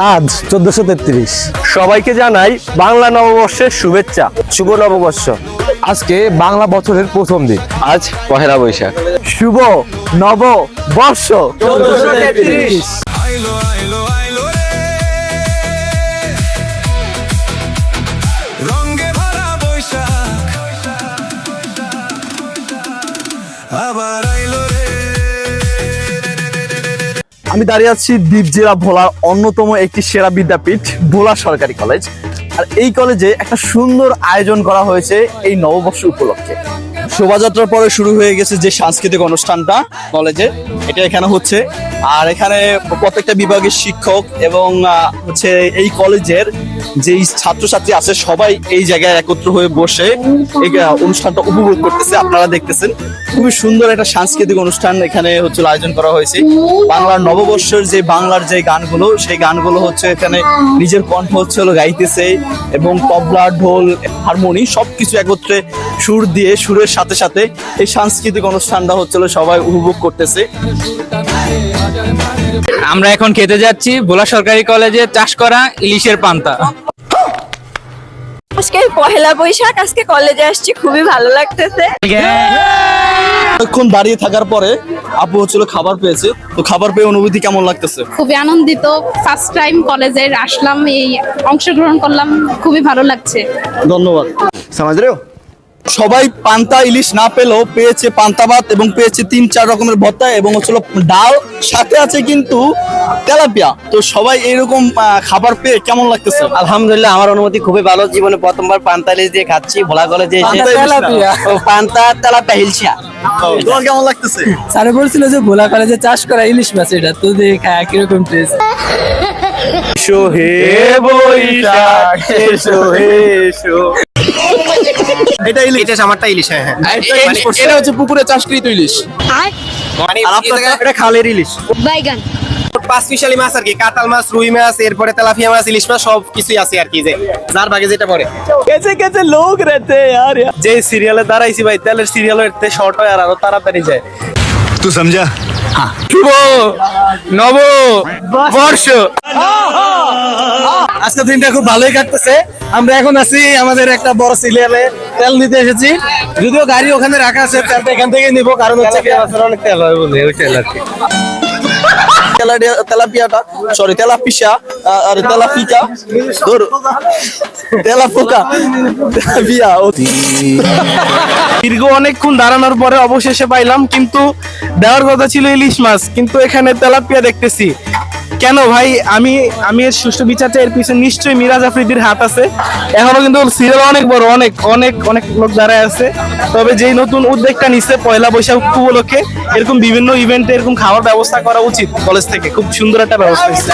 আজ 1433। সবাইকে জানাই বাংলা নববর্ষের শুভেচ্ছা। শুভ নববর্ষ। আজকে বাংলা বছরের প্রথম দিন। আজ পহেলা বৈশাখ। শুভ নববর্ষ 1433। আইলো আইলো আইলো রে রঙে ভরা বৈশাখ আবার আইলো রে। আমি দাঁড়িয়ে আছি দ্বীপ জেলা ভোলার অন্যতম একটি সেরা বিদ্যাপীঠ ভোলা সরকারি কলেজ। আর এই কলেজে একটা সুন্দর আয়োজন করা হয়েছে এই নববর্ষ উপলক্ষে। শোভাযাত্রার পরে শুরু হয়ে গেছে যে সাংস্কৃতিক অনুষ্ঠানটা কলেজে, এটা এখানে হচ্ছে। আর এখানে প্রত্যেকটা বিভাগের শিক্ষক এবং হচ্ছে এই কলেজের যে ছাত্রছাত্রী আছে সবাই এই জায়গায় একত্র হয়ে বসে এই অনুষ্ঠানটা উপভোগ করতেছে। আপনারা দেখতেছেন খুবই সুন্দর একটা সাংস্কৃতিক অনুষ্ঠান এখানে হচ্ছে আয়োজন করা হয়েছে। বাংলার নববর্ষের যে বাংলার যে গানগুলো, সেই গানগুলো হচ্ছে এখানে নিজের কণ্ঠ হচ্ছে গাইতেছে এবং তবলা, ঢোল, হারমোনি সবকিছু একত্রে সুর দিয়ে সুরের সাথে সাথে এই সাংস্কৃতিক অনুষ্ঠানটা হচ্ছে সবাই উপভোগ করতেছে। আমরা এখন খেতে যাচ্ছি ভোলা সরকারি কলেজে চাষ করা ইলিশের পান্তা। আজকে পহেলা বৈশাখ, আজকে কলেজে আসছি, খুবই ভালো লাগতেছে। অনেকক্ষণ দাঁড়িয়ে থাকার পরে আপু হচ্ছিল খাবার পেয়েছে, তো খাবার পেয়ে অনুভূতি কেমন লাগতেছে? খুবই আনন্দিত। ফার্স্ট টাইম কলেজে আসলাম, এই অংশগ্রহণ করলাম, খুবই ভালো লাগছে। ধন্যবাদ। সবাই পান্তা ইলিশ না পেলেও পেয়েছে পান্তা ভাত এবং পেয়েছে 3-4 রকমের ভর্তা এবং হচ্ছিল ডাল, সাথে আছে কিন্তু তেলাপিয়া। তো সবাই এইরকম খাবার পেয়ে কেমন লাগতেছে? আলহামদুলিল্লাহ, আমার অনুমতি খুবই ভালো। জীবনে প্রথমবার পান্তা ইলিশ দিয়ে খাচ্ছি ভোলা কলেজে এসে। পান্তা তেলাপিয়া হিলসা। তোমার কেমন লাগতেছে? স্যারে বলছিল যে ভোলা কলেজে চাষ করা ইলিশ মাছ, এটা তো দেখা কিরকম টেস্ট। হে বৈশাখ এসো এসো। এটা ইলিশ, এটা আমারটা ইলিশ। হ্যাঁ হ্যাঁ, এটা হচ্ছে পুকুরে চাষকৃত ইলিশ। মানে আর আপনারটা? এটা খালের ইলিশ। বাইগান, পাঁচ মিশালি মাছ আর কি, কাতাল মাছ, রুই মাছ, এরপরে তেলাপিয়া মাছ, ইলিশ মাছ সব কিছুই আছে আর কি, যে যার ভাগে যেটা পড়ে। कैसे कैसे लोग रहते हैं यार। যে সিরিয়ালে দাঁড়াইছি ভাই, তেলের সিরিয়ালের এতে শর্ট হয় আর আরো তাড়াতাড়ি যায়। तू समझा? শুভ নববর্ষ। আজকে দিনটা খুব ভালোই কাটতেছে। আমরা এখন আছি আমাদের একটা বড় সিরিয়ালে তেল নিতে এসেছি, যদিও গাড়ি ওখানে রাখা আছে, তেলটা এখান থেকে নিব, কারণ হচ্ছে কি অনেক তেল হয় বলে ওই তেল আর কি। তেলাপিয়াটা, সরি তেলাপিসা আর তেলাপিকা, ধর তেলাপোকা, তেলাপিয়া। দীর্ঘ অনেকক্ষণ দাঁড়ানোর পরে অবশেষে পাইলাম, কিন্তু দেওয়ার কথা ছিল ইলিশ মাছ, কিন্তু এখানে তেলাপিয়া দেখতেছি। কেন ভাই? আমি এর সুষ্ঠু বিচার চাই। এর পিছনে নিশ্চয়ই মিরাজ আফ্রিদির হাত আছে। এখনো কিন্তু সিরিয়াল অনেক বড়, অনেক অনেক অনেক লোক দাঁড়ায় আছে। তবে যেই নতুন উদ্যোগটা নিচ্ছে পয়লা বৈশাখ উপলক্ষে, এরকম বিভিন্ন ইভেন্টে এরকম খাওয়ার ব্যবস্থা করা উচিত কলেজ থেকে। খুব সুন্দর একটা ব্যবস্থা হচ্ছে।